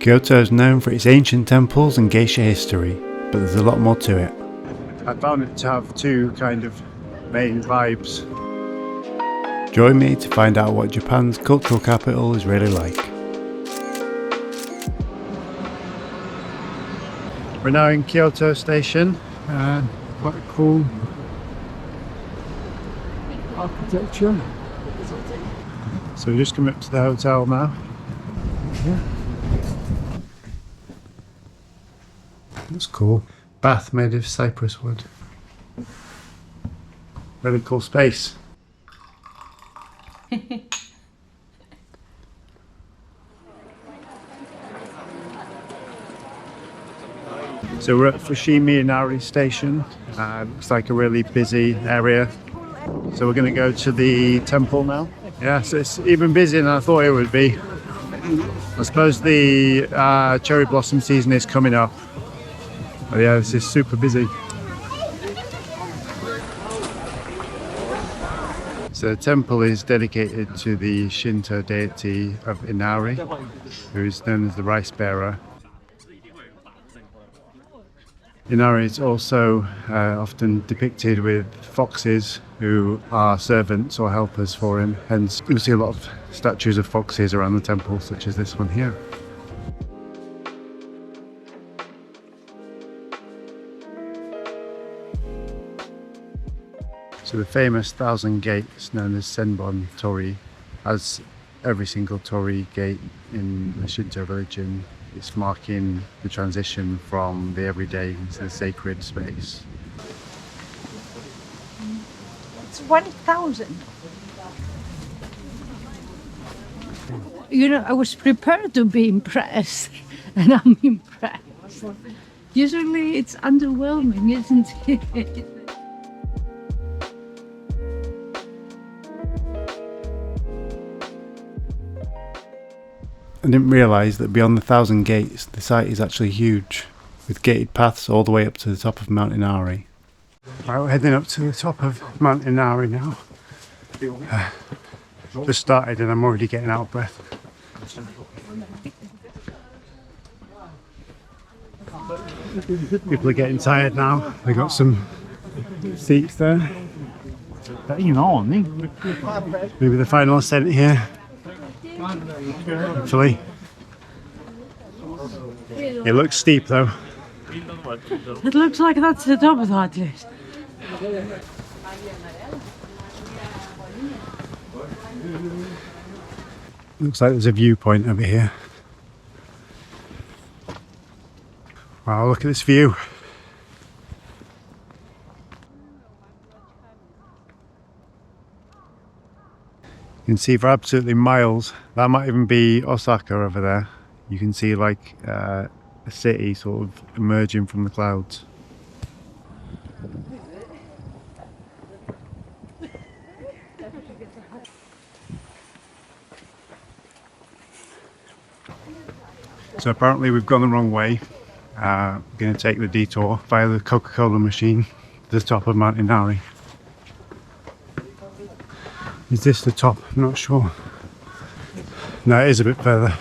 Kyoto is known for its ancient temples and geisha history, but there's a lot more to it. I found it to have two kind of main vibes. Join me to find out what Japan's cultural capital is really like. We're now in Kyoto Station, quite cool architecture. So we're just coming up to the hotel now. Yeah. That's cool. Bath made of cypress wood. Really cool space. So we're at Fushimi Inari station. Looks like a really busy area. So we're going to go to the temple now. Yeah, so it's even busier than I thought it would be. I suppose the cherry blossom season is coming up. But yeah, this is super busy. So the temple is dedicated to the Shinto deity of Inari, who is known as the rice bearer. Inari is also often depicted with foxes who are servants or helpers for him, hence you'll see a lot of statues of foxes around the temple, such as this one here. So the famous 1,000 gates known as Senbon Torii, as every single Torii gate in the Shinto religion, it's marking the transition from the everyday into the sacred space. It's 1,000. You know, I was prepared to be impressed, and I'm impressed. Usually it's underwhelming, isn't it? I didn't realise that beyond the 1,000 gates, the site is actually huge, with gated paths all the way up to the top of Mount Inari. Right, we're heading up to the top of Mount Inari now. Just started and I'm already getting out of breath. People are getting tired now. They got some seats there. Maybe the final ascent here. Hopefully. It looks steep though. It looks like that's the top of that list. Looks like there's a viewpoint over here. Wow, look at this view. You can see for absolutely miles. That might even be Osaka over there. You can see like a city sort of emerging from the clouds. So apparently we've gone the wrong way. We're going to take the detour via the Coca-Cola machine to the top of Mount Inari. Is this the top? I'm not sure. No, it is a bit further.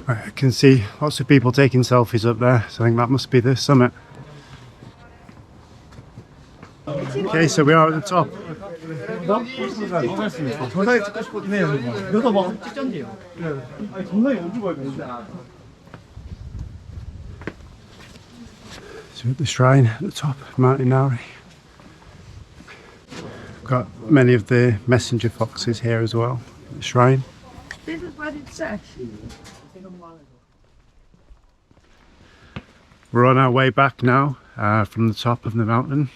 Right, I can see lots of people taking selfies up there, so I think that must be the summit. Okay, so we are at the top. So at the shrine at the top of Mount Inari. Got many of the messenger foxes here as well at the shrine. This is what it says. We're on our way back now from the top of the mountain.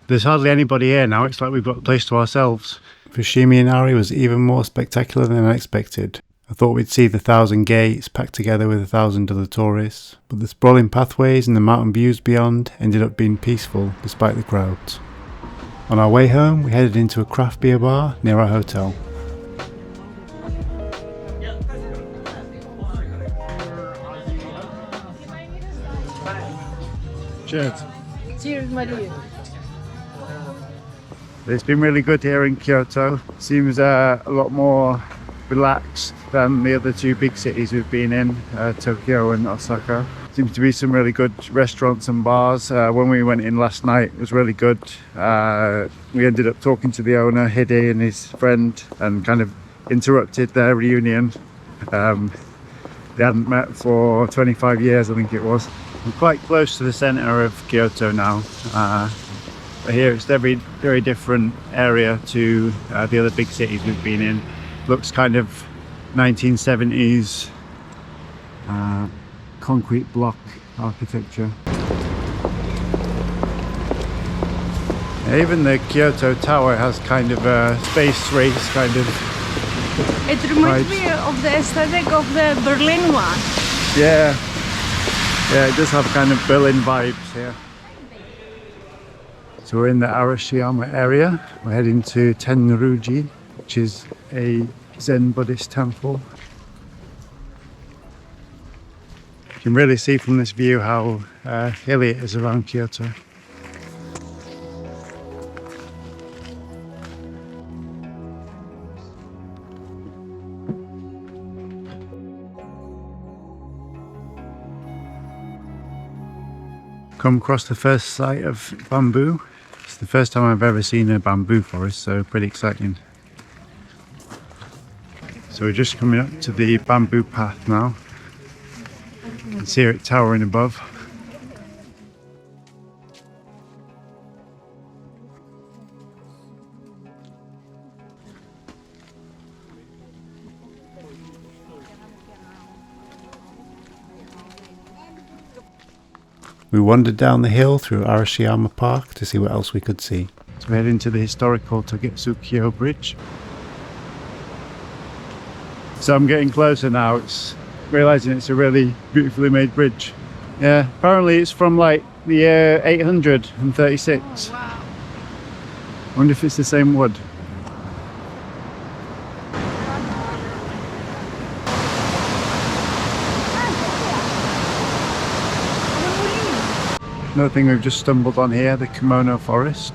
There's hardly anybody here now, it's like we've got the place to ourselves. Fushimi Inari was even more spectacular than I expected. I thought we'd see the 1,000 gates packed together with 1,000 other tourists, but the sprawling pathways and the mountain views beyond ended up being peaceful despite the crowds. On our way home, we headed into a craft beer bar near our hotel. Cheers. Cheers, Maria. It's been really good here in Kyoto. Seems a lot more relaxed than the other two big cities we've been in, Tokyo and Osaka. Seems to be some really good restaurants and bars. When we went in last night, it was really good. We ended up talking to the owner, Hide, and his friend, and kind of interrupted their reunion. They hadn't met for 25 years, I think it was. We're quite close to the centre of Kyoto now. But here it's a very, very different area to the other big cities we've been in. Looks kind of 1970s concrete block architecture. Even the Kyoto Tower has kind of a space race kind of. It reminds me of the aesthetic of the Berlin one. Yeah, yeah, it does have kind of Berlin vibes here. So we're in the Arashiyama area. We're heading to Tenryū-ji, which is a Zen Buddhist temple. You can really see from this view how hilly it is around Kyoto. Come across the first site of bamboo. It's the first time I've ever seen a bamboo forest, so pretty exciting. So we're just coming up to the bamboo path now. You can see it towering above. We wandered down the hill through Arashiyama Park to see what else we could see. So we head into the historical Togetsukyō Bridge. So I'm getting closer now. It's realizing it's a really beautifully made bridge. Yeah, apparently it's from like the year 836. Oh, wow. I wonder if it's the same wood. Another thing we've just stumbled on here, the kimono forest.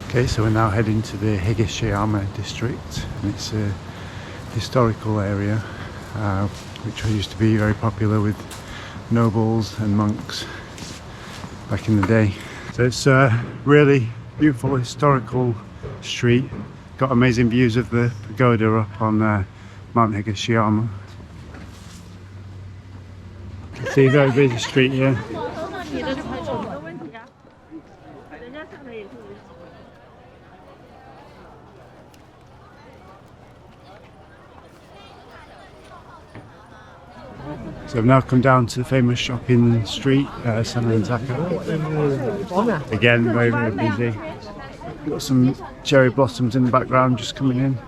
Okay, so we're now heading to the Higashiyama district, and it's a historical area which used to be very popular with nobles and monks back in the day. So it's a really beautiful historical street. Got amazing views of the pagoda up on Mount Higashiyama. You can see a very busy street here. So I've now come down to the famous shopping street, Sanranzaka. Again, very, very busy. Got some cherry blossoms in the background just coming in.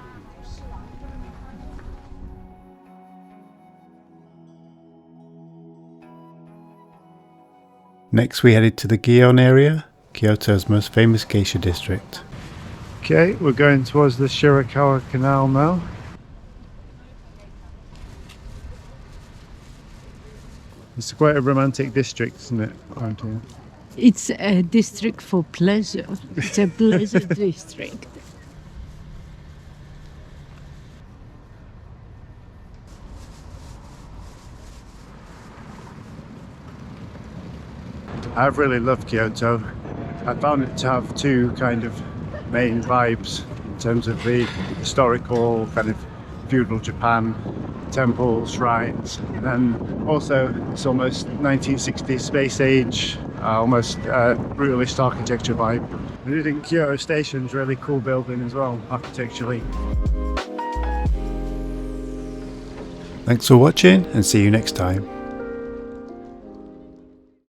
Next we headed to the Gion area, Kyoto's most famous geisha district. Okay, we're going towards the Shirakawa Canal now. It's quite a romantic district, isn't it, around here? It's a district for pleasure. It's a pleasure district. I've really loved Kyoto. I found it to have two kind of main vibes in terms of the historical kind of feudal Japan, temples, shrines, and then also it's almost 1960s space age, almost brutalist architecture vibe. I think Kyoto Station's really cool building as well, architecturally. Thanks for watching and see you next time.